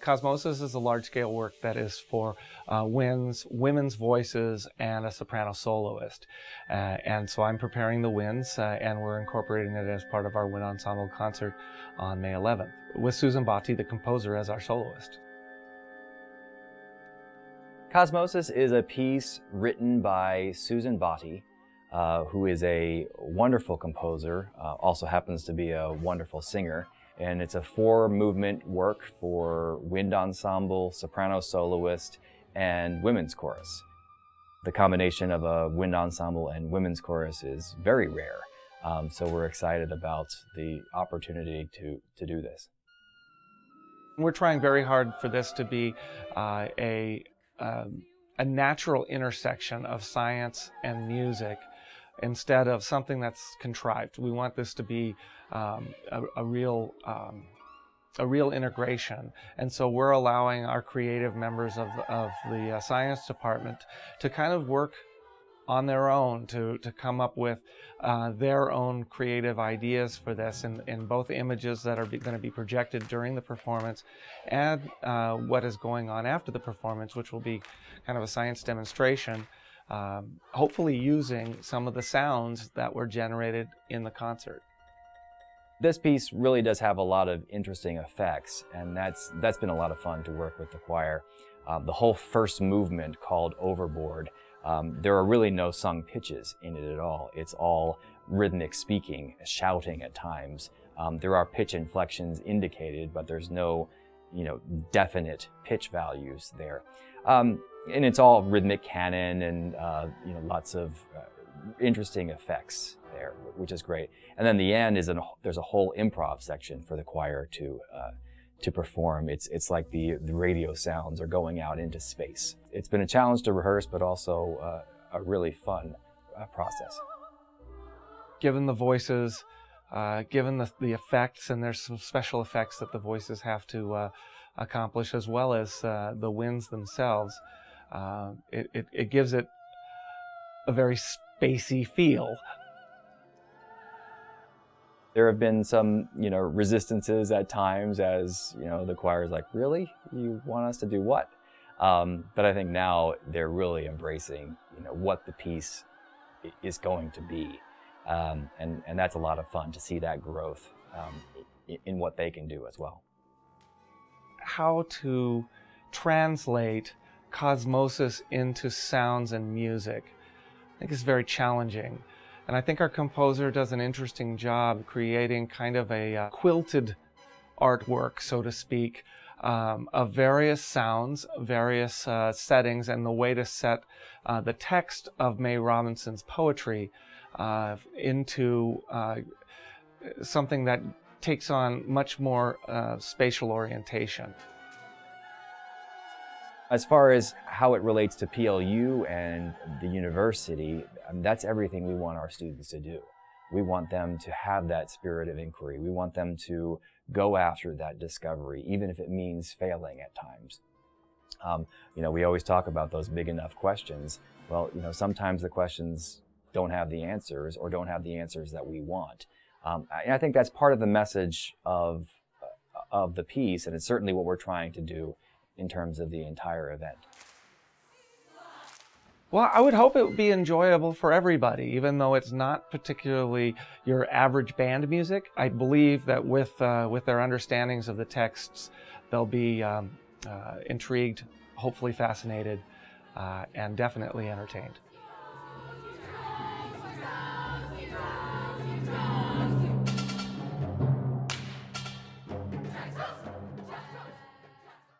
Cosmosis is a large-scale work that is for women's voices and a soprano soloist. And so I'm preparing the winds, and we're incorporating it as part of our Wind Ensemble concert on May 11th, with Susan Botti, the composer, as our soloist. Cosmosis is a piece written by Susan Botti, who is a wonderful composer, also happens to be a wonderful singer. And it's a 4-movement work for wind ensemble, soprano soloist, and women's chorus. The combination of a wind ensemble and women's chorus is very rare. So we're excited about the opportunity to do this. We're trying very hard for this to be a natural intersection of science and music instead of something that's contrived. We want this to be a real integration, and so we're allowing our creative members of the science department to kind of work on their own to come up with their own creative ideas for this in both images that are going to be projected during the performance and what is going on after the performance, which will be kind of a science demonstration, hopefully using some of the sounds that were generated in the concert. This piece really does have a lot of interesting effects, and that's been a lot of fun to work with the choir. The whole first movement, called Overboard, there are really no sung pitches in it at all. It's all rhythmic speaking, shouting at times. There are pitch inflections indicated, but there's no, definite pitch values there. And it's all rhythmic canon and, lots of interesting effects there, which is great. And then the end is there's a whole improv section for the choir to perform. It's like the radio sounds are going out into space. It's been a challenge to rehearse, but also a really fun process. Given the voices, given the effects, and there's some special effects that the voices have to accomplish, as well as the winds themselves, it gives it a very spacey feel. There have been some, resistances at times, as, the choir's like, really? You want us to do what? But I think now they're really embracing, what the piece is going to be. And that's a lot of fun to see that growth in what they can do as well. How to translate Cosmosis into sounds and music, I think is very challenging. And I think our composer does an interesting job creating kind of a quilted artwork, so to speak, of various sounds, various settings, and the way to set the text of May Robinson's poetry into something that takes on much more spatial orientation. As far as how it relates to PLU and the university, that's everything we want our students to do. We want them to have that spirit of inquiry. We want them to go after that discovery, even if it means failing at times. We always talk about those big enough questions. Well, sometimes the questions don't have the answers, or don't have the answers that we want. And I think that's part of the message of the piece, and it's certainly what we're trying to do in terms of the entire event. Well, I would hope it would be enjoyable for everybody, even though it's not particularly your average band music. I believe that with their understandings of the texts, they'll be intrigued, hopefully fascinated, and definitely entertained.